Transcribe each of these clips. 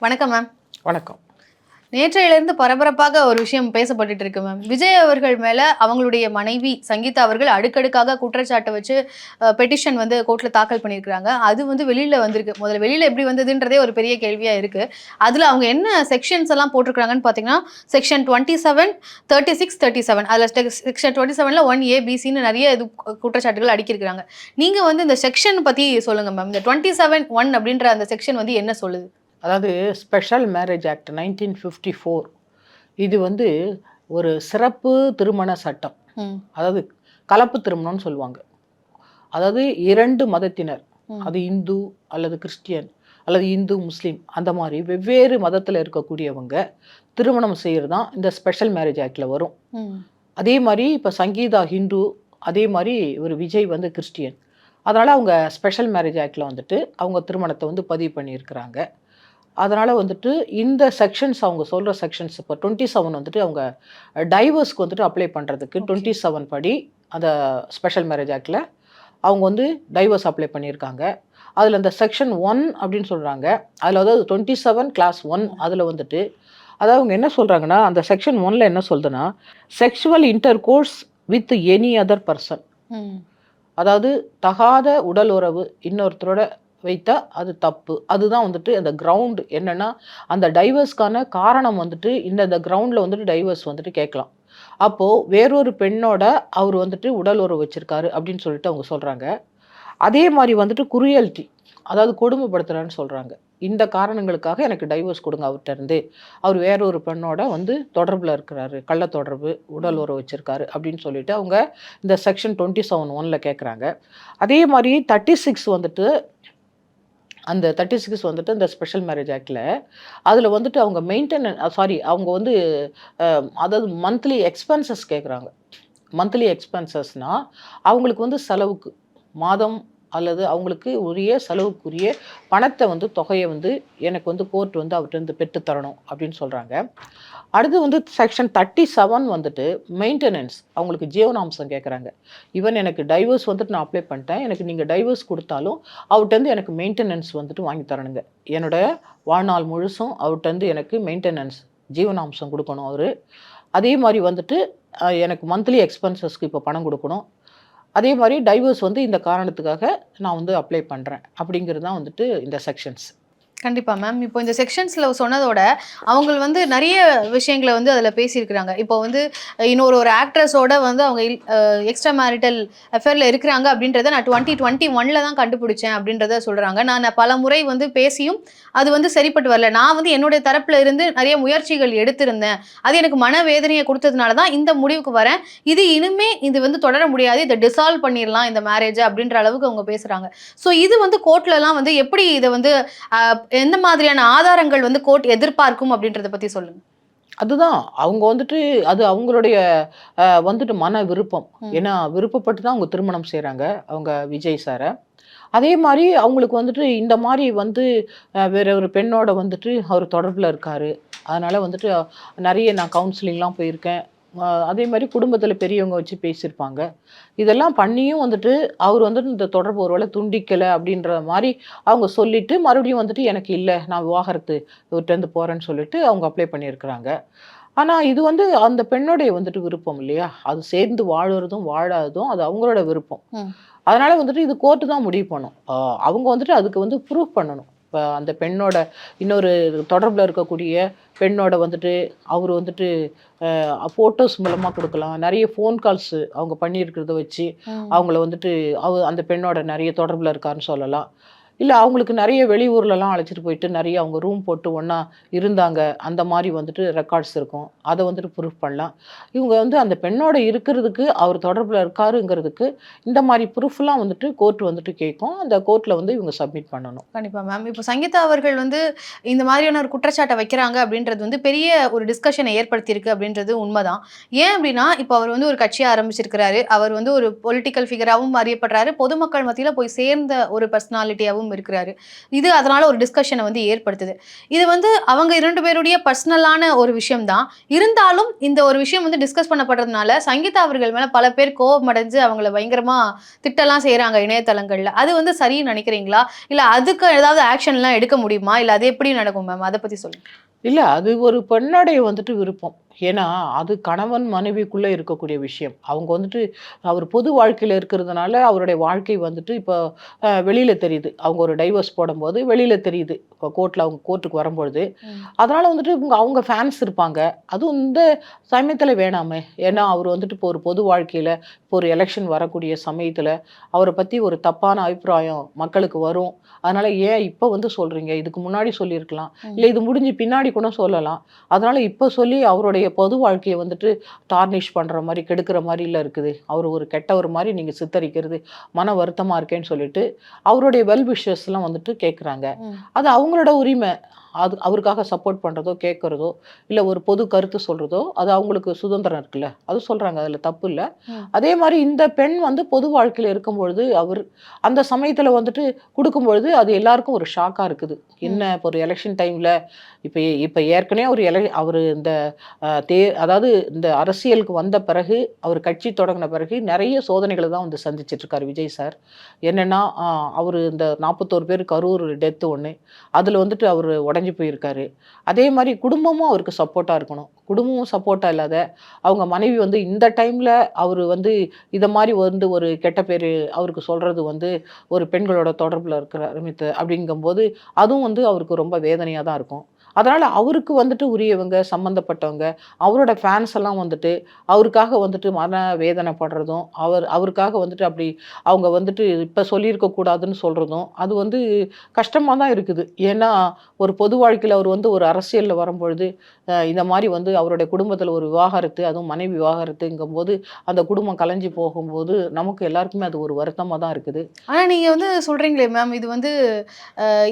வணக்கம் மேம். வணக்கம். நேற்றையிலிருந்து பரபரப்பாக ஒரு விஷயம் பேசப்பட்டுட்டு இருக்கு மேம். விஜய் அவர்கள் மேல அவங்களுடைய மனைவி சங்கீதா அவர்கள் அடுக்கடுக்காக குற்றச்சாட்டு வச்சு பெட்டிஷன் வந்து கோர்ட்ல தாக்கல் பண்ணியிருக்காங்க. அது வந்து வெளியில வந்திருக்கு. முதல்ல வெளியில எப்படி வந்ததுன்றதே ஒரு பெரிய கேள்வியா இருக்கு. அதுல அவங்க என்ன செக்ஷன்ஸ் எல்லாம் போட்டிருக்காங்கன்னு பாத்தீங்கன்னா, செக்ஷன் 27, 36, 37 அதுல செக்ஷன் 27ல 1A, BCன்னு நிறைய இது குற்றச்சாட்டுகள் அடுக்கியிருக்காங்க. நீங்க வந்து இந்த செக்ஷன் பத்தி சொல்லுங்க மேம். இந்த 27(1) அப்படின்ற அந்த செக்ஷன் வந்து என்ன சொல்லுது? அதாவது ஸ்பெஷல் மேரேஜ் ஆக்ட் 1954 இது வந்து ஒரு சிறப்பு திருமண சட்டம். அதாவது கலப்பு திருமணம்னு சொல்லுவாங்க. அதாவது 2 மதத்தினர், அது இந்து அல்லது கிறிஸ்டியன் அல்லது இந்து முஸ்லீம் அந்த மாதிரி வெவ்வேறு மதத்தில் இருக்கக்கூடியவங்க திருமணம் செய்கிறது தான் இந்த ஸ்பெஷல் மேரேஜ் ஆக்டில் வரும். அதே மாதிரி இப்போ சங்கீதா ஹிந்து, அதே மாதிரி ஒரு விஜய் வந்து கிறிஸ்டியன். அதனால் அவங்க ஸ்பெஷல் மேரேஜ் ஆக்டில் வந்துட்டு அவங்க திருமணத்தை வந்து பதிவு பண்ணியிருக்கிறாங்க. அதனால் வந்துட்டு இந்த செக்ஷன்ஸ் அவங்க சொல்கிற செக்ஷன்ஸ் இப்போ 27 வந்துட்டு அவங்க டைவர்ஸ்க்கு வந்துட்டு அப்ளை பண்ணுறதுக்கு 27 படி அந்த ஸ்பெஷல் மேரேஜ் ஆக்டில் அவங்க வந்து டைவர்ஸ் அப்ளை பண்ணியிருக்காங்க. அதில் இந்த செக்ஷன் 1 அப்படின்னு சொல்கிறாங்க. அதில் அதாவது 27 கிளாஸ் 1 அதில் வந்துட்டு அதாவது அவங்க என்ன சொல்கிறாங்கன்னா, அந்த செக்ஷன் 1ல் என்ன சொல்லுதுன்னா, sexual inter course with any other person, அதாவது தகாத உடல் உறவு இன்னொருத்தரோட வைத்தா அது தப்பு. அதுதான் வந்துட்டு அந்த கிரவுண்ட் என்னன்னா, அந்த டைவர்ஸ்க்கான காரணம் வந்துட்டு இந்த கிரவுண்டில் வந்துட்டு டைவர்ஸ் வந்துட்டு கேட்கலாம். அப்போது வேறொரு பெண்ணோட அவர் வந்துட்டு உடல் உறவு வச்சுருக்காரு அப்படின்னு சொல்லிட்டு அவங்க சொல்கிறாங்க. அதே மாதிரி வந்துட்டு குரியல்ட்டி, அதாவது கொடுமைப்படுத்துகிறான்னு சொல்கிறாங்க. இந்த காரணங்களுக்காக எனக்கு டைவர்ஸ் கொடுங்க அவர்கிட்ட இருந்து, அவர் வேறொரு பெண்ணோட வந்து தொடர்பில் இருக்கிறாரு, கள்ள தொடர்பு, உடல் உறவு வச்சுருக்காரு அப்படின்னு சொல்லிட்டு அவங்க இந்த செக்ஷன் 27(1)ல் கேட்குறாங்க. அதே மாதிரி 36 வந்துட்டு அந்த 36 வந்துட்டு இந்த ஸ்பெஷல் மேரேஜ் ஆக்டில் அதில் வந்துட்டு அவங்க அவங்க வந்து அதாவது மந்த்லி எக்ஸ்பென்சஸ் கேட்குறாங்க. மந்த்லி எக்ஸ்பென்சஸ்னால் அவங்களுக்கு வந்து செலவுக்கு மாதம் அல்லது அவங்களுக்கு உரிய செலவுக்குரிய பணத்தை வந்து தொகையை வந்து எனக்கு வந்து கோர்ட் வந்து அவர்கிட்ட பெற்றுத்தரணும் அப்படின்னு சொல்கிறாங்க. அடுத்து வந்து செக்ஷன் 37 வந்துட்டு மெயின்டெனன்ஸ், அவங்களுக்கு ஜீவனாம்சம் கேட்குறாங்க. ஈவன் எனக்கு டைவர்ஸ் வந்துட்டு நான் அப்ளை பண்ணிட்டேன், எனக்கு நீங்கள் டைவர்ஸ் கொடுத்தாலும் அவர்கிட்ட எனக்கு மெயின்டெனன்ஸ் வந்துட்டு வாங்கி தரணுங்க. என்னோட வாழ்நாள் முழுசும் அவர்கிட்ட எனக்கு மெயின்டெனன்ஸ் ஜீவனாம்சம் கொடுக்கணும் அவர். அதே மாதிரி வந்துட்டு எனக்கு மந்த்லி எக்ஸ்பென்சஸ்க்கு இப்போ பணம் கொடுக்கணும். அதே மாதிரி டைவர்ஸ் வந்து இந்த காரணத்துக்காக நான் வந்து அப்ளை பண்ணுறேன் அப்படிங்கிறது தான் வந்துட்டு இந்த செக்ஷன்ஸ். கண்டிப்பாக மேம். இப்போ இந்த செக்ஷன்ஸில் சொன்னதோட அவங்க வந்து நிறைய விஷயங்களை வந்து அதில் பேசியிருக்கிறாங்க. இப்போ வந்து ஒரு ஆக்ட்ரஸோட வந்து அவங்க எக்ஸ்ட்ரா மேரிட்டல் அஃபேரில் இருக்கிறாங்க அப்படின்றத நான் 2021 தான் கண்டுபிடிச்சேன் அப்படின்றத சொல்கிறாங்க. நான் பல முறை வந்து பேசியும் அது வந்து சரிப்பட்டு வரல. நான் வந்து என்னுடைய தரப்பில் இருந்து நிறைய முயற்சிகள் எடுத்திருந்தேன். அது எனக்கு மனவேதனையை கொடுத்ததுனால தான் இந்த முடிவுக்கு வரேன். இது வந்து தொடர முடியாது, இதை டிசால்வ் பண்ணிடலாம் இந்த மேரேஜை அப்படின்ற அளவுக்கு அவங்க பேசுகிறாங்க. ஸோ இது வந்து கோர்ட்லலாம் வந்து எப்படி இதை வந்து எந்த மாதிரியான ஆதாரங்கள் வந்து கோர்ட் எதிர்பார்க்கும் அப்படின்றத பத்தி சொல்லுங்க. அதுதான் அவங்க வந்துட்டு அது அவங்களுடைய வந்துட்டு மன விருப்பம். ஏன்னா விருப்பப்பட்டு தான் அவங்க திருமணம் செய்கிறாங்க அவங்க விஜய் சாரை. அதே மாதிரி அவங்களுக்கு வந்துட்டு இந்த மாதிரி வந்து வேற ஒரு பெண்ணோட வந்துட்டு அவர் தொடர்பில் இருக்காரு. அதனால் வந்துட்டு நிறைய நான் கவுன்சிலிங்லாம் போயிருக்கேன். அதே மாதிரி குடும்பத்தில் பெரியவங்க வச்சு பேசியிருப்பாங்க. இதெல்லாம் பண்ணியும் வந்துட்டு அவர் வந்துட்டு இந்த தொடர்பு ஒருவேளை துண்டிக்கலை அப்படின்ற மாதிரி அவங்க சொல்லிவிட்டு மறுபடியும் வந்துட்டு எனக்கு இல்லை, நான் விவாகரத்து இவர்கிட்டருந்து போகிறேன்னு சொல்லிட்டு அவங்க அப்ளை பண்ணியிருக்கிறாங்க. ஆனால் இது வந்து அந்த பெண்ணுடைய வந்துட்டு விருப்பம் இல்லையா, அது சேர்ந்து வாழுறதும் வாழாததும் அது அவங்களோட விருப்பம். அதனால் வந்துட்டு இது கோர்ட்டு தான் முடிவு பண்ணும். அவங்க வந்துட்டு அதுக்கு வந்து ப்ரூஃப் பண்ணணும். இப்போ அந்த பெண்ணோட இன்னொரு தொடர்பில் இருக்கக்கூடிய பெண்ணோட வந்துட்டு அவர் வந்துட்டு ஃபோட்டோஸ் மூலமாக கொடுக்கலாம். நிறைய ஃபோன் கால்ஸு அவங்க பண்ணியிருக்கிறத வச்சு அவங்கள வந்துட்டு அந்த பெண்ணோட நிறைய தொடர்பில் இருக்காருன்னு சொல்லலாம். இல்லை அவங்களுக்கு நிறைய வெளியூர்லலாம் அழைச்சிட்டு போயிட்டு நிறைய அவங்க ரூம் போட்டு ஒன்றா இருந்தாங்க, அந்த மாதிரி வந்துட்டு ரெக்கார்ட்ஸ் இருக்கும். அதை வந்துட்டு ப்ரூஃப் பண்ணலாம். இவங்க வந்து அந்த பெண்ணோட இருக்கிறதுக்கு அவர் தொடர்பில் இருக்காருங்கிறதுக்கு இந்த மாதிரி ப்ரூஃப்லாம் வந்துட்டு கோர்ட் வந்துட்டு கேட்கும். அந்த கோர்ட்டில் வந்து இவங்க சப்மிட் பண்ணணும். கண்டிப்பாக மேம். இப்போ சங்கீதா அவர்கள் வந்து இந்த மாதிரியான ஒரு குற்றச்சாட்டை வைக்கிறாங்க அப்படின்றது வந்து பெரிய ஒரு டிஸ்கஷனை ஏற்படுத்தியிருக்கு அப்படின்றது உண்மைதான். ஏன் அப்படின்னா இப்போ அவர் வந்து ஒரு கட்சியை ஆரம்பிச்சிருக்கிறாரு, அவர் வந்து ஒரு பொலிட்டிக்கல் ஃபிகராகவும் அறியப்படுறாரு, பொதுமக்கள் மத்தியில் போய் சேர்ந்த ஒரு பர்சனாலிட்டியாகவும் விஜயாகவும் இருக்கிறாரு. இது அதனால ஒரு டிஸ்கஷனை வந்து ஏற்படுத்துது. இது வந்து அவங்க 2 பேருடைய பர்சனலான ஒரு விஷயம் தான். இருந்தாலும் இந்த ஒரு விஷயம் வந்து டிஸ்கஸ் பண்ணப்படுறதுனால சங்கீதா அவர்கள் மேல பல பேர் கோபம் அடைஞ்சு அவங்கள பயங்கரமா திட்டலாம் செய்றாங்க இணையதளங்கள்ல. அது வந்து சரின்னு நினைக்கிறீங்களா? இல்ல அதுக்கு ஏதாவது ஆக்ஷன்லாம் எடுக்க முடியுமா? இல்ல அது எப்படி நடக்கும் மேம்? அத பத்தி சொல்லுங்க. இல்ல அது ஒரு பெண்ணோடைய வந்துட்டு விருப்பம். ஏன்னா, அது கணவன் மனைவிக்குள்ள இருக்கக்கூடிய விஷயம். அவங்க வந்துட்டு அவர் பொது வாழ்க்கையில இருக்கிறதுனால, அவருடைய வாழ்க்கை வந்துட்டு இப்போ வெளியில தெரியுது. அவங்க ஒரு டைவர்ஸ் போடும்போது வெளியில தெரியுது. இப்போ அவங்க கோர்ட்டுக்கு வரும்பொழுது. அதனால வந்துட்டு அவங்க ஃபேன்ஸ் இருப்பாங்க. அதுவும் இந்த சமயத்துல வேணாமே. ஏன்னா, அவர் வந்துட்டு இப்போ ஒரு பொது வாழ்க்கையில, இப்போ ஒரு எலக்ஷன் வரக்கூடிய சமயத்துல, அவர பத்தி ஒரு தப்பான அபிப்பிராயம் மக்களுக்கு வரும். அதனால ஏன் இப்ப வந்து சொல்றீங்க? இதுக்கு முன்னாடி சொல்லியிருக்கலாம். இல்ல இது முடிஞ்சு பின்னாடி கூட சொல்லலாம். அதனால இப்ப சொல்லி அவருடைய பொது வாழ்க்கைய வந்துட்டு டார்னிஷ் பண்ற மாரி, கெடுக்கிற மாரில்ல இருக்குது. அவரு ஒரு கெட்டவர் மாரி நீங்க சித்தரிக்கிறது மன வருத்தமா இருக்கேன்னு சொல்லிட்டு, அவருடைய வெல் விஷர்ஸ்லாம் வந்துட்டு கேட்குறாங்க. அது அவங்களோட உரிமை. அது அவருக்காக சப்போர்ட் பண்றதோ, கேட்கறதோ, இல்ல ஒரு பொது கருத்து சொல்றதோ, அது அவங்களுக்கு சுதந்திரம் இருக்குல்ல. அது சொல்றாங்க. அதுல தப்பு இல்ல. அதே மாரி இந்த பெண் வந்து பொது வாழ்க்கையில இருக்கும்பொழுது, அந்த சமயத்துல வந்துட்டு குடுக்கும்பொழுது, அது எல்லாருக்கும் ஒரு ஷாக்கா இருக்குது. என்ன இப்போ ஒரு எலக்ஷன் டைம்ல இப்ப இப்ப ஏற்கனவே அவரு இந்த அ தே அதாவது இந்த அரசியலுக்கு வந்த பிறகு, அவர் கட்சி தொடங்குன பிறகு நெறைய சோதனைகள தான் வந்து சந்திச்சுட்டு இருக்காரு விஜய் சார். என்னன்னா, அவரு இந்த 41 பேர் கரூர் டெத் ஒண்ணு. அதுல வந்துட்டு அவரு உடைஞ்சு போயிருக்காரு. அதே மாரி குடும்பமும் அவருக்கு சப்போர்ட்டா இருக்கணும். குடும்பமும் சப்போர்ட்டா இல்லாத, அவங்க மனைவி வந்து இந்த டைம்ல அவரு வந்து இத மாரி வந்து ஒரு கெட்ட பேரு அவருக்கு சொல்றது வந்து ஒரு பெண்களோட தொடர்புல இருக்கிற அப்படிங்கும்போது, அதுவும் வந்து அவருக்கு ரொம்ப வேதனையா தான் இருக்கும். அதனால அவருக்கு வந்துட்டு உரியவங்க, சம்மந்தப்பட்டவங்க, அவரோட ஃபேன்ஸ் எல்லாம் வந்துட்டு, அவருக்காக வந்துட்டு மன வேதனைப்படுறதும், அவருக்காக வந்துட்டு அப்படி அவங்க வந்துட்டு இப்ப சொல்லியிருக்க கூடாதுன்னு சொல்றதும், அது வந்து கஷ்டமா தான் இருக்குது. ஏன்னா, ஒரு பொது வாழ்க்கையில அவர் வந்து ஒரு அரசியல்ல வரும்பொழுது, இந்த மாரி வந்து அவருடைய குடும்பத்தில ஒரு விவாகரத்து, அதுவும் மனைவி விவாகரத்துங்கும்போது, அந்த குடும்பம் கலைஞ்சு போகும்போது, நமக்கு எல்லாருக்குமே அது ஒரு வருத்தமா தான் இருக்குது. ஆனா நீங்க வந்து சொல்றீங்களே மேம், இது வந்து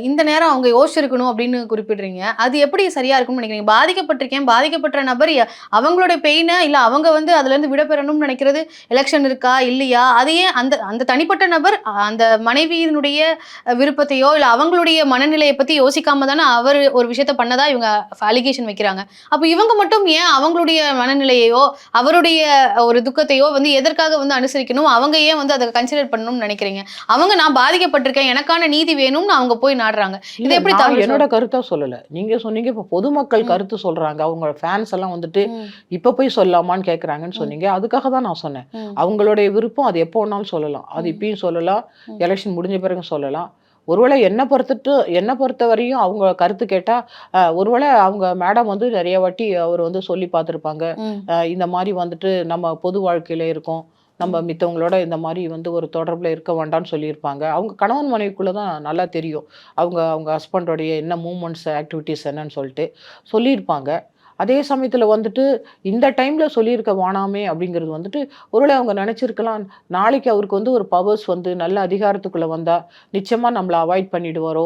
இந்த நேரம் அவங்க யோசிச்சிருக்கணும் அப்படின்னு குறிப்பிடுறீங்க. அது எப்படி சரியா இருக்கும்னு நினைக்கிறீங்க? பாதிக்கப்பட்டிருக்கேன். பாதிக்கப்பட்ட நபர் அவங்களுடைய பெயின இல்ல அவங்க வந்து அதுலேருந்து விடப்பெறணும்னு நினைக்கிறது எலக்ஷன் இருக்கா? இல்லையா? அது ஏன் அந்த அந்த தனிப்பட்ட நபர் அந்த மனைவியினுடைய விருப்பத்தையோ, இல்ல அவங்களுடைய மனநிலைய பத்தி யோசிக்காம தானே அவரு ஒரு விஷயத்த பண்ணதா இவங்க அலிகேஷன் வைக்கிறாங்க. அப்ப இவங்க மட்டும் ஏன் அவங்களுடைய மனநிலையையோ, அவருடைய ஒரு துக்கத்தையோ வந்து எதற்காக வந்து அனுசரிக்கணும்? அவங்க ஏன் வந்து அத கன்சிடர் பண்ணணும்னு நினைக்கிறீங்க? அவங்க நான் பாதிக்கப்பட்டிருக்கேன். எனக்கான நீதி வேணும்னு அவங்க போய் நாடுறாங்க. இல்ல இது எப்படி நான் தவறு என்னோட கருத்தா சொல்லல. நீங்க சொன்னீங்க, இப்ப பொதுமக்கள் ம், கருத்து சொல்றாங்க. அவங்க ஃபேன்ஸ் எல்லாம் வந்துட்டு, ம், இப்ப போய் சொல்லலாமான்னு கேட்கறாங்கன்னு ம், சொன்னீங்க. அதுக்காக தான் நான் சொன்னேன். ம், அவங்களுடைய விருப்பம் அது எப்போ வேணாலும் சொல்லலாம். அது ம், இப்பயும் சொல்லலாம். ம், எலக்ஷன் முடிஞ்ச பிறகும் சொல்லலாம். ஒருவேளை என்ன பொறுத்தவரையும் அவங்க கருத்து கேட்டா, ஒருவேளை அவங்க மேடம் வந்து நெறைய வாட்டி அவர் வந்து சொல்லி பார்த்துருப்பாங்க. ம், இந்த மாரி வந்துட்டு நம்ம பொது வாழ்க்கையில இருக்கோம். நம்ம ம். மித்தவங்களோட இந்த மாரி வந்து ஒரு தொடர்புல இருக்க வேண்டாம்னு சொல்லியிருப்பாங்க. அவங்க கணவன் மனைவிக்குள்ள தான் நல்லா தெரியும். அவங்க அவங்க ஹஸ்பண்டோடைய என்ன மூவ்மெண்ட்ஸ், ஆக்டிவிட்டீஸ் என்னன்னு சொல்லிட்டு சொல்லியிருப்பாங்க. அதே சமயத்துல வந்துட்டு, இந்த டைம்ல சொல்லியிருக்க வேணாமே அப்படிங்கிறது வந்துட்டு, ஒருவேளை அவங்க நெனச்சிருக்கலாம், நாளைக்கு அவருக்கு வந்து ஒரு பவர்ஸ் வந்து நல்ல அதிகாரத்துக்குள்ள வந்தா, நிச்சயமா நம்மள அவாய்ட் பண்ணிடுவாரோ!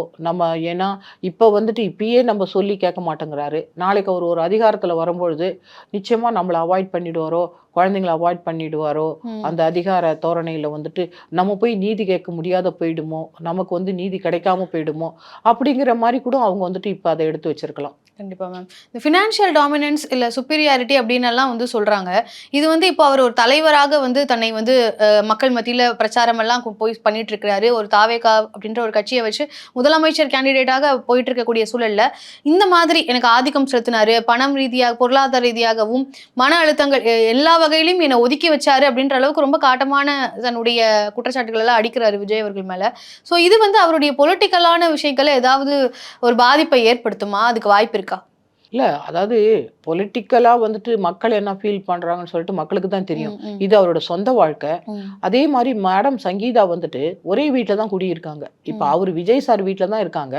ஏன்னா, இப்ப வந்துட்டு இப்பயே நம்ம சொல்லி கேட்க மாட்டேங்கிறாரு. நாளைக்கு அவர் ஒரு அதிகாரத்துல வரும்பொழுது, நிச்சயமா நம்மள அவாய்ட் பண்ணிடுவாரோ! குழந்தைங்கள அவாய்ட் பண்ணிடுவாரோ! ம். அந்த அதிகார தோரணையில வந்துட்டு, நம்ம போய் நீதி கேட்க முடியாத போயிடுமோ! நமக்கு வந்து நீதி கிடைக்காம போயிடுமோ! அப்படிங்கிற மாரி கூட அவங்க வந்துட்டு இப்ப அத எடுத்து வச்சிருக்கலாம். கண்டிப்பா மேம். இந்த ஃபினான்ஷியல் டாமினன்ஸ் இல்ல சுப்பீரியாரிட்டி அப்டின்னெல்லாம் வந்து சொல்றாங்க. இது வந்து இப்போ அவர் ஒரு தலைவராக வந்து தன்னை வந்து மக்கள் மத்தியில பிரச்சாரம் எல்லாம் போய் பண்ணிட்டு இருக்கிறாரு. ஒரு தாவேகா அப்படின்ற ஒரு கட்சிய வச்சு முதலமைச்சர் கேண்டிடேட்டாக போயிட்டு இருக்கக்கூடிய சூழல்ல, இந்த மாதிரி எனக்கு ஆதிக்கம் செலுத்தினாரு. பணம் ரீதியாக, பொருளாதார ரீதியாகவும், மன அழுத்தங்கள் எல்லா வகையிலும் என்ன ஒதுக்கி வச்சாரு அப்படின்ற அளவுக்கு ரொம்ப காட்டமான தன்னுடைய குற்றச்சாட்டுகள் எல்லாம் அடிக்கிறாரு விஜய் அவர்கள் மேல. ஸோ இது வந்து அவருடைய பொலிட்டிக்கலான விஷயங்கள ஏதாவது ஒரு பாதிப்பை ஏற்படுத்துமா? அதுக்கு வாய்ப்பு இருக்கா? இல்ல. அதாவது பொலிட்டிக்கலா வந்துட்டு மக்கள் என்ன ஃபீல் பண்றாங்கன்னு சொல்லிட்டு மக்களுக்கு தான் தெரியும். ம், ம், இது அவரோட சொந்த வாழ்க்கை. ம், அதே மாரி மேடம் சங்கீதா வந்துட்டு ஒரே வீட்ல தான் குடியிருக்காங்க. இப்ப ம், அவரு விஜய் சார் வீட்ல தான் இருக்காங்க.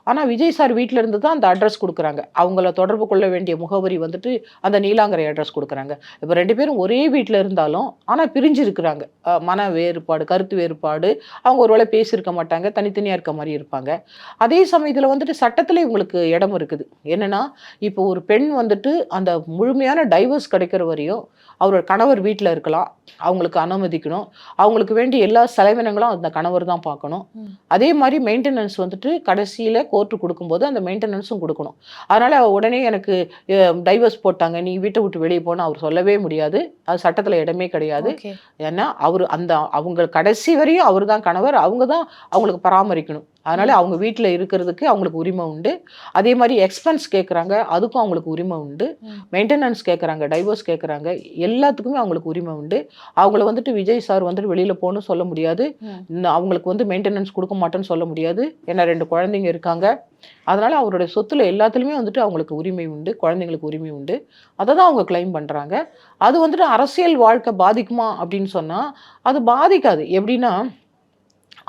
ஆனால் விஜய் சார் வீட்டில் இருந்து தான் அந்த அட்ரஸ் கொடுக்குறாங்க. அவங்கள தொடர்பு கொள்ள வேண்டிய முகவரி வந்துட்டு அந்த நீலாங்கரை அட்ரஸ் கொடுக்குறாங்க. இப்போ 2 பேரும் ஒரே வீட்டில் இருந்தாலும் ஆனால் பிரிஞ்சு இருக்கிறாங்க. மன வேறுபாடு, கருத்து வேறுபாடு, அவங்க ஒருவேளை பேசியிருக்க மாட்டாங்க, தனித்தனியாக இருக்க மாதிரி இருப்பாங்க. அதே சமயத்தில் வந்துட்டு சட்டத்தில் இவங்களுக்கு இடம் இருக்குது. என்னென்னா, இப்போ ஒரு பெண் வந்துட்டு அந்த முழுமையான டைவர்ஸ் கிடைக்கிற வரையும் அவரோட கணவர் வீட்டில் இருக்கலாம், அவங்களுக்கு அனுமதிக்கணும், அவங்களுக்கு வேண்டிய எல்லா செலவினங்களும் அந்த கணவர் தான் பார்க்கணும். அதே மாதிரி மெயின்டெனன்ஸ் வந்துட்டு கடைசியில் கோர்ட்டு கொடுக்கும்போது அந்த மெயின்டெனன்ஸும் கொடுக்கணும். அதனால் உடனே எனக்கு டைவர்ஸ் போட்டாங்க, நீ வீட்டை விட்டு வெளியே போனால் அவர் சொல்லவே முடியாது. அது சட்டத்தில் இடமே கிடையாது. ஏன்னா அவங்க கடைசி வரையும் அவர் தான் கணவர், அவங்க தான் அவங்களுக்கு பராமரிக்கணும். அதனால் அவங்க வீட்டில் இருக்கிறதுக்கு அவங்களுக்கு உரிமை உண்டு. அதே மாதிரி எக்ஸ்பென்ஸ் கேட்குறாங்க, அதுக்கும் அவங்களுக்கு உரிமை உண்டு. மெயின்டெனன்ஸ் கேட்குறாங்க, டைவர்ஸ் கேட்குறாங்க, எல்லாத்துக்குமே அவங்களுக்கு உரிமை உண்டு. அவங்கள வந்துட்டு விஜய் சார் வந்துட்டு வெளியில் போகணும்னு சொல்ல முடியாது, அவங்களுக்கு வந்து மெயின்டெனன்ஸ் கொடுக்க மாட்டேன்னு சொல்ல முடியாது. ஏன்னா 2 குழந்தைங்க இருக்காங்க. அதனால் அவருடைய சொத்துல எல்லாத்துலேயுமே வந்துட்டு அவங்களுக்கு உரிமை உண்டு, குழந்தைங்களுக்கு உரிமை உண்டு. அதை தான் அவங்க கிளைம் பண்ணுறாங்க. அது வந்துட்டு அரசியல் வாழ்க்கை பாதிக்குமா அப்படின்னு சொன்னால் அது பாதிக்காது. எப்படின்னா,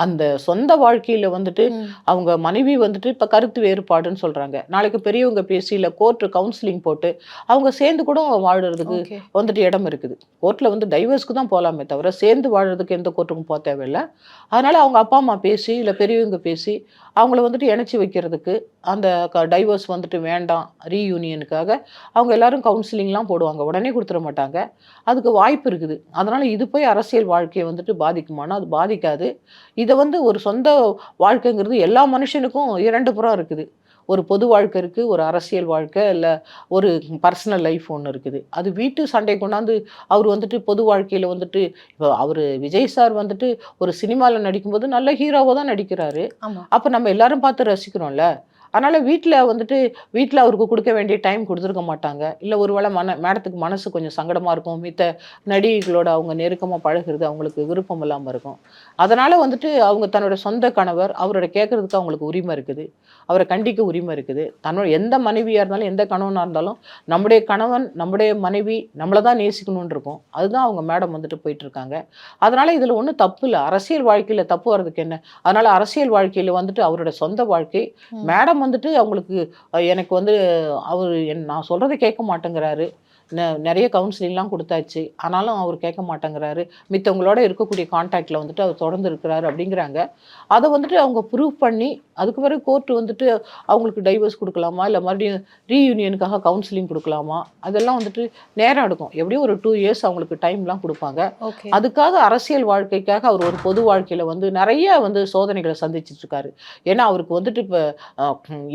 அந்த சொந்த வாழ்க்கையில் வந்துட்டு அவங்க மனைவி வந்துட்டு இப்போ கருத்து வேறுபாடுன்னு சொல்கிறாங்க, நாளைக்கு பெரியவங்க பேசி இல்லை கோர்ட்டு கவுன்சிலிங் போட்டு அவங்க சேர்ந்து கூட வாழுறதுக்கு வந்துட்டு இடம் இருக்குது. கோர்ட்டில் வந்து டைவர்ஸ்க்கு தான் போகலாமே தவிர சேர்ந்து வாழுறதுக்கு எந்த கோர்ட்டுக்கும் போக தேவையில்லை. அதனால் அவங்க அப்பா அம்மா பேசி இல்லை பெரியவங்க பேசி அவங்கள வந்துட்டு இணைச்சி வைக்கிறதுக்கு அந்த டைவர்ஸ் வந்துட்டு வேண்டாம் ரீயூனியனுக்காக அவங்க எல்லாரும் கவுன்சிலிங்லாம் போடுவாங்க, உடனே கொடுத்துட மாட்டாங்க. அதுக்கு வாய்ப்பு இருக்குது. அதனால் இது போய் அரசியல் வாழ்க்கையை வந்துட்டு பாதிக்குமானா அது பாதிக்காது. இதை வந்து ஒரு சொந்த வாழ்க்கைங்கிறது எல்லா மனுஷனுக்கும் 2 புறம் இருக்குது. ஒரு பொது வாழ்க்கை இருக்குது, ஒரு அரசியல் வாழ்க்கை, இல்லை ஒரு பர்சனல் லைஃப் ஒன்று இருக்குது. அது வீட்டு சண்டை கொண்டாந்து அவர் வந்துட்டு பொது வாழ்க்கையில் வந்துட்டு இப்போ அவர் விஜய் சார் வந்துட்டு ஒரு சினிமாவில் நடிக்கும்போது நல்ல ஹீரோவாக தான் நடிக்கிறாரு. அப்போ நம்ம எல்லாரும் பார்த்து ரசிக்கிறோம்ல. அதனால் வீட்டில் அவருக்கு கொடுக்க வேண்டிய டைம் கொடுத்துருக்க மாட்டாங்க. இல்லை ஒருவேளை மேடத்துக்கு மனசு கொஞ்சம் சங்கடமாக இருக்கும், மித்த நடிகைகளோட அவங்க நெருக்கமாக பழகிறது அவங்களுக்கு விருப்பம் இல்லாமல் இருக்கும். அதனால் வந்துட்டு அவங்க தன்னோட சொந்த கணவர் அவரோட கேட்குறதுக்கு அவங்களுக்கு உரிமை இருக்குது, அவரை கண்டிக்க உரிமை இருக்குது. தன்னோட எந்த மனைவியாக இருந்தாலும் எந்த கணவனாக இருந்தாலும் நம்முடைய கணவன் நம்முடைய மனைவி நம்மளை தான் நேசிக்கணும்னு இருக்கும். அதுதான் அவங்க மேடம் வந்துட்டு போயிட்டுருக்காங்க. அதனால் இதில் ஒன்றும் தப்பு இல்லை. அரசியல் வாழ்க்கையில் தப்பு வர்றதுக்கு என்ன? அதனால் அரசியல் வாழ்க்கையில் வந்துட்டு அவரோட சொந்த வாழ்க்கை, மேடம் வந்துட்டு அவங்களுக்கு எனக்கு வந்து அவர் நான் சொல்கிறத கேட்க மாட்டேங்கிறாரு, நிறைய கவுன்சிலிங்லாம் கொடுத்தாச்சு, ஆனாலும் அவர் கேட்க மாட்டேங்கிறாரு, மித்தவங்களோட இருக்கக்கூடிய கான்டாக்டில் வந்துட்டு அவர் தொடர்ந்து இருக்கிறாரு அப்படிங்கிறாங்க. அதை வந்துட்டு அவங்க ப்ரூவ் பண்ணி அதுக்கு பிறகு கோர்ட்டு வந்துட்டு அவங்களுக்கு டைவர்ஸ் கொடுக்கலாமா, இல்லை மறுபடியும் ரீயூனியனுக்காக கவுன்சிலிங் கொடுக்கலாமா, அதெல்லாம் வந்துட்டு நேரம் எடுக்கும். எப்படியும் ஒரு 2 இயர்ஸ் அவங்களுக்கு டைம்லாம் கொடுப்பாங்க. அதுக்காக அரசியல் வாழ்க்கைக்காக அவர் ஒரு பொது வாழ்க்கையில் வந்து நிறைய வந்து சோதனைகளை சந்திச்சுட்டு இருக்காரு. ஏன்னா அவருக்கு வந்துட்டு இப்போ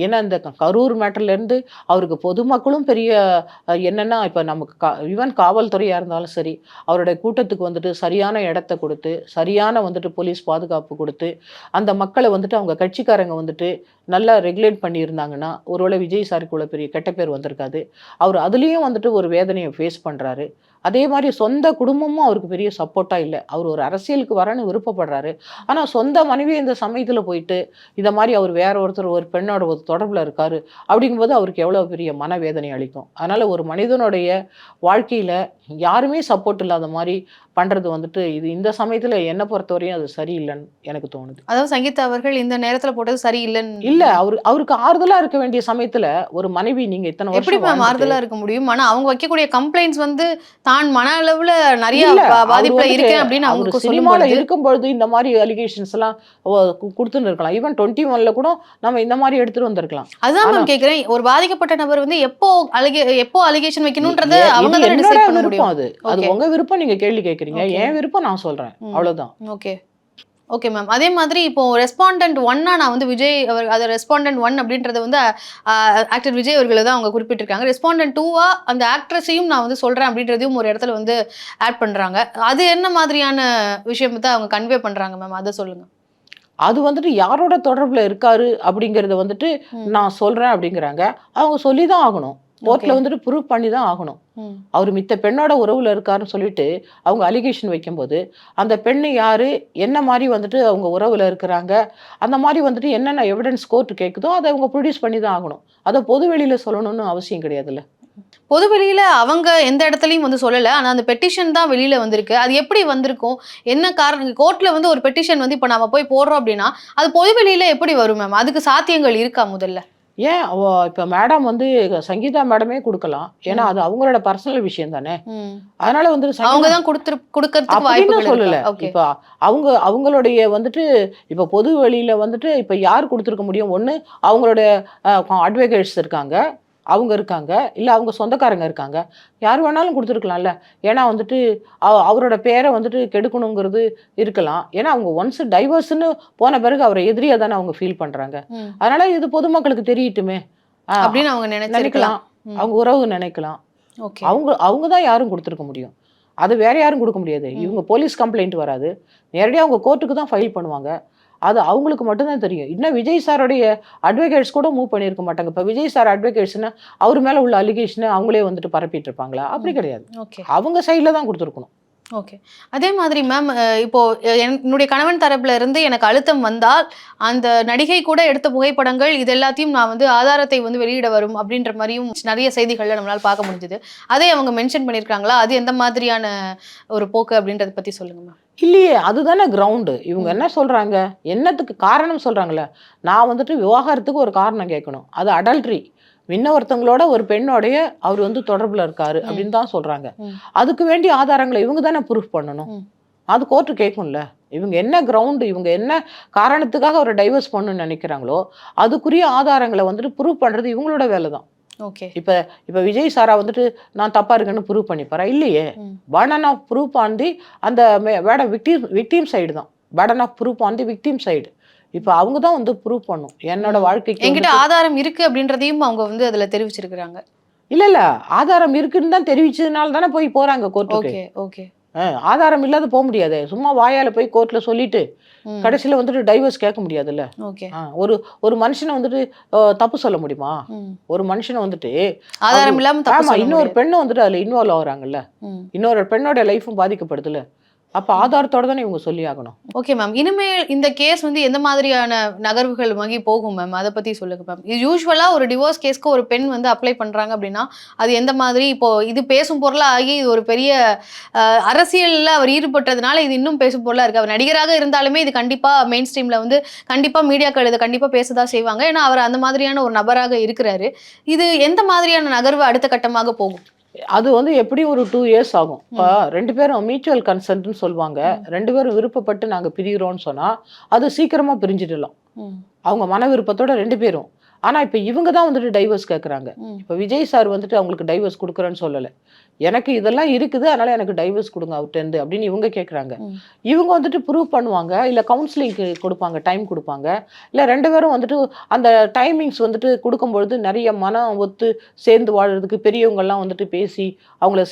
ஏன்னா இந்த கரூர் மேட்டர்லேருந்து அவருக்கு பொதுமக்களும் பெரிய என்னென்னா, இப்போ நமக்கு ஈவன் காவல்துறையாக இருந்தாலும் சரி, அவருடைய கூட்டத்துக்கு வந்துட்டு சரியான இடத்த கொடுத்து சரியான வந்துட்டு போலீஸ் பாதுகாப்பு கொடுத்து அந்த மக்களை வந்துட்டு அவங்க கட்சிக்காரங்க வந்துட்டு நல்லா ரெகுலேட் பண்ணியிருந்தாங்கன்னா ஒருவேளை விஜய் சாருக்கு உள்ள பெரிய கெட்ட பேர் வந்திருக்காது. அவர் அதுலேயும் வந்துட்டு ஒரு வேதனையை ஃபேஸ் பண்ணுறாரு. அதே மாதிரி சொந்த குடும்பமும் அவருக்கு பெரிய சப்போர்ட்டாக இல்லை. அவர் ஒரு அரசியலுக்கு வரன்னு விருப்பப்படுறாரு. ஆனால் சொந்த மனைவி இந்த சமயத்தில் போயிட்டு இதை மாதிரி அவர் வேற ஒரு பெண்ணோட ஒரு தொடர்பில் இருக்காரு அப்படிங்கும்போது அவருக்கு எவ்வளோ பெரிய மனவேதனை அளிக்கும். அதனால் ஒரு மனிதனுடைய வாழ்க்கையில் யாருமே சப்போர்ட் இல்லாத மாதிரி பண்ணுறது வந்துட்டு இது இந்த சமயத்தில் என்னை பொறுத்தவரையும் அது சரியில்லைன்னு எனக்கு தோணுது. அதாவது சங்கீதா அவர்கள் இந்த நேரத்தில் போட்டது சரியில்லைன்னு இல்லை, அவருக்கு ஆறுதலாக இருக்க வேண்டிய சமயத்தில் ஒரு மனைவி நீங்கள் இத்தனை வருஷம் எப்படி மேம் ஆறுதலாக இருக்க முடியும்? ஆனால் அவங்க வைக்கக்கூடிய கம்ப்ளைண்ட்ஸ் வந்து தான் மன அளவில் நிறைய பாதிப்புல இருக்கேன் அப்படின்னு அவங்க சினிமாவில் இருக்கும்பொழுது இந்த மாதிரி அலிகேஷன்ஸ் எல்லாம் கொடுத்துன்னு இருக்கலாம். ஈவன் 21ல கூட நம்ம இந்த மாதிரி எடுத்துட்டு வந்திருக்கலாம். அதுதான் நான் கேட்குறேன், ஒரு பாதிக்கப்பட்ட நபர் வந்து எப்போ அலிகேஷன் வைக்கணும்ன்றது அவங்க தான் டிசைட் பண்ண முடியும். அது உங்க விருப்பம். நீங்க கேள்வி கேட்குறீங்க, என் விருப்பம் நான் சொல்றேன், அவ்வளவுதான். Okay ma'am. அதே மாதிரி இப்போ ரெஸ்பாண்டன்ட் 1 நான் வந்து விஜய் அவர் அது ரெஸ்பாண்டன்ட் 1 அப்படின்றது வந்து ஆக்டர் விஜய் அவர்களை தான் அவங்க குறிப்பிட்டிருக்காங்க. ரெஸ்பாண்டன்ட் 2 அந்த ஆக்ட்ரஸையும் நான் வந்து சொல்கிறேன் அப்படின்றதையும் ஒரு இடத்துல வந்து ஆட் பண்ணுறாங்க. அது என்ன மாதிரியான விஷயத்தை அவங்க கன்வே பண்ணுறாங்க மேம், அதை சொல்லுங்கள். அது வந்துட்டு யாரோட தொடர்பில் இருக்காரு அப்படிங்கிறத வந்துட்டு நான் சொல்கிறேன் அப்படிங்கிறாங்க. அவங்க சொல்லி தான் ஆகணும். கோர்ட்டில் வந்துட்டு ப்ரூவ் பண்ணி தான் ஆகணும். அவர் மித்த பெண்ணோட உறவில் இருக்காருன்னு சொல்லிட்டு அவங்க அலிகேஷன் வைக்கும்போது அந்த பெண்ணு யாரு, என்ன மாதிரி வந்துட்டு அவங்க உறவில் இருக்கிறாங்க, அந்த மாதிரி வந்துட்டு என்னென்ன எவிடன்ஸ் கோர்ட்டு கேட்குதோ அதை அவங்க ப்ரொடியூஸ் பண்ணி தான் ஆகணும். அதை பொது வெளியில் சொல்லணும்னு அவசியம் கிடையாதுல்ல. பொது வெளியில அவங்க எந்த இடத்துலயும் வந்து சொல்லல. ஆனா அந்த பெட்டிஷன் தான் வெளியில வந்திருக்கு. அது எப்படி வந்திருக்கும்? என்ன காரணம்? கோர்ட்ல வந்து ஒரு பெட்டிஷன் வந்து இப்ப நாம போய் போடுறோம் அப்படின்னா, அது பொது வெளியில எப்படி வரும் மேம்? அதுக்கு சாத்தியங்கள் இருக்கா முதல்ல? ஏன் இப்ப மேடம் வந்து சங்கீதா மேடமே குடுக்கலாம். ஏன்னா அது அவங்களோட பர்சனல் விஷயம் தானே. ம். அதனால வந்துட்டு அவங்க சங்கீதா தான் குடுக்கறதுக்கு அப்படின்னு வாய்ப்புகள் இருக்கா? சொல்லல. ஓகே. இப்ப அவங்களுடைய வந்துட்டு இப்ப பொது வெளியில வந்துட்டு இப்ப யார் குடுத்துருக்க முடியும்? ஒண்ணு அவங்களுடைய அட்வொகேட்ஸ் இருக்காங்க. அவங்க இருக்காங்க. இல்ல அவங்க சொந்தக்காரங்க இருக்காங்க. யார் வேணாலும் குடுத்துருக்கலாம்ல. ஏன்னா வந்துட்டு அவரோட பேர வந்துட்டு கெடுக்கணுங்கிறது இருக்கலாம். ஏன்னா அவங்க ஒன்ஸ் டைவர்ஸ்ன்னு போன பிறகு அவர எதிரியா தானே அவங்க ஃபீல் பண்றாங்க. ம். அதனால இது பொதுமக்களுக்கு தெரியட்டுமே. அ அப்படின்னு அவங்க நினைச்சிருக்கலாம். நினைக்கலாம். அவங்க உறவு நினைக்கலாம். ஓகே. அவங்க தான் யாரும் குடுத்துருக்க முடியும். அது வேற யாரும் குடுக்க முடியாது. இவங்க போலீஸ் கம்ப்ளைண்ட் வராது. நேரடியா அவங்க கோர்ட்டுக்கு தான் ஃபைல் பண்ணுவாங்க. அது அவங்களுக்கு மட்டும் தான் தெரியும். இன்னும் விஜய் சாருடைய அட்வொகேட்ஸ் கூட மூவ் பண்ணியிருக்க மாட்டாங்க. இப்ப விஜய் சார் அட்வொகேட்ஸ்னா அவர் மேல உள்ள அலிகேஷன அவங்களே வந்துட்டு பரப்பிட்டு இருப்பாங்களா? அப்படி கிடையாது. ஓகே. அவங்க சைடுல தான் குடுத்துருக்கணும். ஓகே. அதே மாதிரி மேம் இப்போ என்னுடைய கணவன் தரப்புல இருந்து எனக்கு அழுத்தம் வந்தால், அந்த நடிகை கூட எடுத்த புகைப்படங்கள் இது எல்லாத்தையும் நான் வந்து ஆதாரத்தை வந்து வெளியிட வரும் அப்படின்ற மாரியும் நெறைய செய்திகள்ல நம்மளால பார்க்க முடிஞ்சது. அதே அவங்க மென்ஷன் பண்ணியிருக்காங்களா? அது எந்த மாதிரியான ஒரு போக்கு அப்படின்றத பத்தி சொல்லுங்க மேம். இல்லையே! அதுதானே கிரவுண்டு. இவங்க என்ன சொல்றாங்க? என்னத்துக்கு காரணம் சொல்றாங்கல்ல. நான் வந்துட்டு விவாகரத்துக்கு ஒரு காரணம் கேட்கணும். அது அடல்ட்ரி. இன்னொருத்தவங்களோட ஒரு பெண்ணோடைய அவர் வந்து தொடர்புல இருக்காரு அப்படின்னு தான் சொல்றாங்க. அதுக்கு வேண்டிய ஆதாரங்கள இவங்க தானே ப்ரூஃப் பண்ணணும். அது கோர்ட் கேட்கும்ல. இவங்க என்ன கிரவுண்டு, இவங்க என்ன காரணத்துக்காக அவர டைவர்ஸ் பண்ணணும்னு நினைக்கிறாங்களோ, அதுக்குரிய ஆதாரங்கள வந்துட்டு ப்ரூவ் பண்றது இவங்களோட வேலை தான். ஓகே. இப்ப விஜய் சாரா வந்துட்டு நான் தப்பா இருக்கேன்னு ப்ரூவ் பண்ணிப்பாரா? இல்லையே. Burden of proof on the அந்த விக்டிம் சைடு தான். Burden of proof on the victim side. இப்ப அவங்க தான் வந்து ப்ரூவ் பண்ணும். என்னோட வாழ்க்கைக்கு என்கிட்ட ஆதாரம் இருக்கு அப்படின்றதையும் அவங்க வந்து அதுல தெரிவிச்சிருக்காங்க. இல்ல. ஆதாரம் இருக்குன்னு தான் தெரிவிச்சதுனால தானே போறாங்க கோர்ட்டுக்கு. Okay, okay. ஆதாரம் இல்லாத முடியாதே. சும்மா வாயால போய் கோர்ட்ல சொல்லிட்டு கடைசியில வந்துட்டு டைவர்ஸ் கேட்க முடியாதுல்ல. ஓகே. ஒரு ஒரு மனுஷனை வந்துட்டு தப்பு சொல்ல முடியுமா? ஒரு மனுஷனை வந்துட்டு ஆதாரம் இல்லாம தப்பு ஆமா சொல்ல இன்னொரு முடியாது. பெண்ணு வந்துட்டு அதுல இன்வால்வ் ஆகுறாங்கல்ல. இன்னொரு பெண்ணோட லைஃபும் பாதிக்கப்படுதுல்ல. அப்ப ஆதாரத்தோட தானே இவங்க சொல்லி ஆகணும். Okay ma'am. இனிமேல் இந்த கேஸ் வந்து எந்த மாதிரியான நகர்வுகள் வாங்கி போகும் மேம்? அத பத்தி சொல்லுங்க மேம். யூசுவலா ஒரு டிவோர்ஸ் கேஸ்க்கு ஒரு பெண் வந்து அப்ளை பண்றாங்க அப்படின்னா, அது எந்த மாதிரி இப்போ இது பேசும் பொருளா ஆகி இது ஒரு பெரிய அரசியல்ல அவர் ஈடுபட்டதுனால இது இன்னும் பேசும் பொருளா இருக்கு. அவர் நடிகராக இருந்தாலுமே இது கண்டிப்பா மெயின் ஸ்ட்ரீம்ல வந்து கண்டிப்பா மீடியாக்கள் இத கண்டிப்பா பேசதான் செய்வாங்க. ஏன்னா அவர் அந்த மாதிரியான ஒரு நபராக இருக்கிறாரு. இது எந்த மாதிரியான நகர்வு அடுத்த கட்டமாக போகும்? அது வந்து எப்படியும் ஒரு 2 இயர்ஸ் ஆகும். இப்ப 2 பேரும் மியூச்சுவல் கன்சென்ட்னு சொல்லுவாங்க. 2 பேரும் விருப்பப்பட்டு நாங்க பிரிகிறோம்னு சொன்னா, அது சீக்கிரமா பிரிஞ்சிடலாம். அவங்க மன விருப்பத்தோட 2 பேரும். ஆனா இப்ப இவங்க தான் வந்துட்டு டைவர்ஸ் கேட்கறாங்க. இப்ப விஜய் சார் வந்துட்டு அவங்களுக்கு டைவர்ஸ் குடுக்குறேன்னு சொல்லல. எனக்கு இதெல்லாம் இருக்குது. அதனால எனக்கு டைவர்ஸ் குடுங்க அவர்ட்டேருந்து அப்படின்னு இவங்க கேட்கறாங்க. இவங்க வந்துட்டு ப்ரூவ் பண்ணுவாங்க. இல்ல கவுன்சிலிங்க்கு குடுப்பாங்க. டைம் குடுப்பாங்க. இல்ல 2 பேரும் வந்துட்டு அந்த டைமிங்ஸ் வந்துட்டு குடுக்கும்பொழுது நெறைய மனம் ஒத்து சேர்ந்து வாழ்றதுக்கு பெரியவங்கலாம் வந்துட்டு பேசி அவங்கள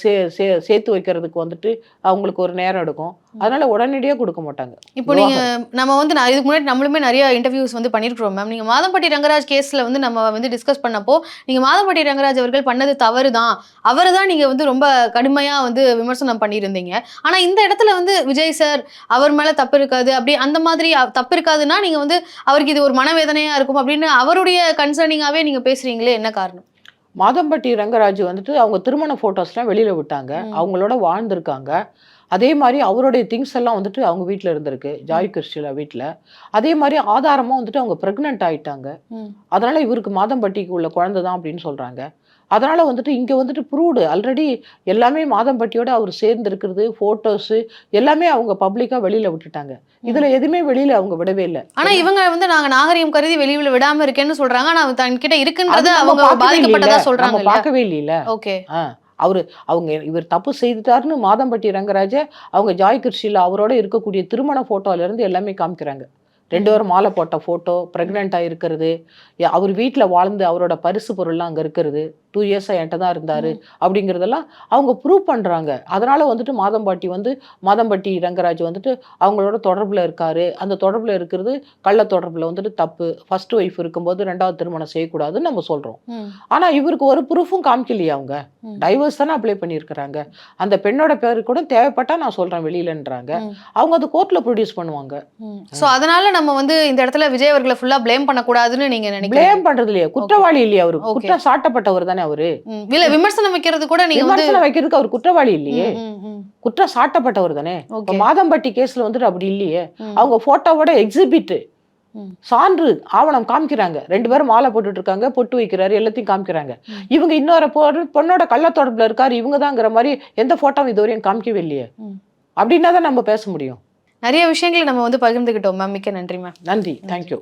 சேர்த்து வைக்கிறதுக்கு வந்துட்டு அவங்களுக்கு ஒரு நேரம் எடுக்கும். அதனால உடனடியா குடுக்க மாட்டாங்க. இப்போ நீங்க நம்ம வந்து இதுக்கு முன்னாடி நம்மளுமே நிறைய இன்டர்வியூஸ் வந்து பண்ணியிருக்கிறோம் மேம். நீங்க மாதம்பட்டி ரங்கராஜ் கேஸ்ல வந்து நம்ம வந்து டிஸ்கஸ் பண்ணப்போ, நீங்க மாதம்பட்டி ரங்கராஜ் அவர்கள் பண்ணது தவறு தான். அவர தான் நீங்க வந்து ரொம்ப கடுமையா வந்து விமர்சனம் பண்ணியிருந்தீங்க. ஆனா இந்த இடத்துல வந்து விஜய் சார் அவர் மேல தப்பு இருக்காது. அப்படி அந்த மாதிரி தப்பு இருக்காதுன்னா, நீங்க வந்து அவருக்கு இது ஒரு மனவேதனையா இருக்கும் அப்படின்னு அவருடைய கன்சர்னிங்காவே நீங்க பேசுறீங்களே என்ன காரணம்? மாதம்பட்டி ரங்கராஜ் வந்துட்டு அவங்க திருமண ஃபோட்டோஸ்லாம் வெளியில விட்டாங்க. அவங்களோட வாழ்ந்திருக்காங்க. அதே மாரி அவருடைய திங்ஸ் எல்லாம் வந்துட்டு அவங்க வீட்ல இருந்திருக்கு. ஜாய் கிறிஸ்டில வீட்ல. அதே மாரி ஆதாரமா வந்துட்டு அவங்க பிரெக்னன்ட் ஆயிட்டாங்க. அதனால இவருக்கு மாதம்பட்டிக்கு உள்ள குழந்தை தான் அப்படின்னு சொல்றாங்க. அதனால வந்துட்டு இங்க வந்துட்டு ப்ரூவ்டு ஆல்ரெடி எல்லாமே மாதம்பட்டியோட அவர் சேர்ந்து இருக்கிறது, ஃபோட்டோஸ் எல்லாமே அவங்க பப்ளிக்கா வெளியில விட்டுட்டாங்க. இதுல எதுவுமே வெளியில அவங்க விடவே இல்ல. ஆனா இவங்க வந்து நாங்க நாகரிகம் கருதி வெளியில விடாம இருக்கேன்னு சொல்றாங்க. ஆனா தன்கிட்ட அது இருக்குன்றத நம்ம அவங்க பார்க்கவே பாதிக்கப்பட்டதா இல்லைல்ல. சொல்றாங்க நம்ம இல்லையா? பார்க்கவே இல்லைல்ல. ஓகே. இவர் தப்பு செய்துட்டாருன்னு மாதம்பட்டி ரங்கராஜ அவங்க ஜாய் கிருஷில அவரோட இருக்கக்கூடிய திருமண ஃபோட்டோல இருந்து எல்லாமே காமிக்கிறாங்க. 2 பேரும் மாலை போட்ட ஃபோட்டோ, பிரெக்னென்ட்டா இருக்கிறது, அவர் வீட்ல வாழ்ந்து அவரோட பரிசு பொருள்லாம் அங்க இருக்கிறது. 2 இயர்ஸா என்ட்ட தான் இருந்தாரு அப்படிங்கிறதெல்லாம் அவங்க ப்ரூவ் பண்றாங்க. அதனால வந்துட்டு மாதம்பட்டி ரங்கராஜ் வந்துட்டு அவங்களோட தொடர்புல இருக்காரு. அந்த தொடர்புல இருக்கிறது கள்ள தொடர்புல வந்துட்டு தப்பு. ஃபர்ஸ்ட் ஒய்ஃப் இருக்கும்போது 2வது திருமணம் செய்யக்கூடாதுன்னு நம்ம சொல்றோம். ஆனா இவருக்கு ஒரு ப்ரூஃபும் காமிக்கலையே அவங்க. டைவர்ஸ் தானே அப்ளை பண்ணியிருக்கிறாங்க. அந்த பெண்ணோட பேரு கூட தேவைப்பட்டா நான் சொல்றேன் வெளியிலன்றாங்க. அவங்க அது கோர்ட்ல ப்ரொடியூஸ் பண்ணுவாங்க. சோ அதனால நம்ம வந்து இந்த இடத்துல விஜய் அவர்களை ஃபுல்லா ப்ளேம் பண்ணக்கூடாதுன்னு நீங்க நினைக்கிறீங்க? ப்ளேம் பண்றது இல்லையா? குற்றவாளி இல்லையா அவரு? குற்றம் சாட்டப்பட்டவர் தானே. அவரு. இல்ல விமர்சனம் வைக்கிறது கூட நீங்க வந்து விமர்சனம் வைக்கிறதுக்கு அவர் குற்றவாளி இல்லையே, ம், ம், குற்றம் சாட்டப்பட்டவர் தானே. ஓகே. இப்ப மாதம்பட்டி கேஸ்ல வந்துட்டு அப்படி இல்லையே. ம். அவங்க போட்டோவோட எக்ஸிபிட் ம். சான்று ஆவணம் காமிக்கிறாங்க. 2 பேரும் மாலை போட்டுட்டு இருக்காங்க, பொட்டு வைக்கிறாரு, எல்லாத்தையும் காமிக்கிறாங்க. ம். இவங்க இன்னொரு பொண்ணோட கள்ளத்தொடர்புல இருக்காரு இவங்கதாங்கிற மாதிரி எந்த போட்டோவும் இதுவரையும் காமிக்கவே இல்லையே. ம். அப்படின்னா தான் நம்ம பேச முடியும். நிறைய விஷயங்களை நம்ம வந்து பகிர்ந்துக்கிட்டோம் மேம். மிக்க நன்றி மேம். நன்றி, தேங்க்யூ.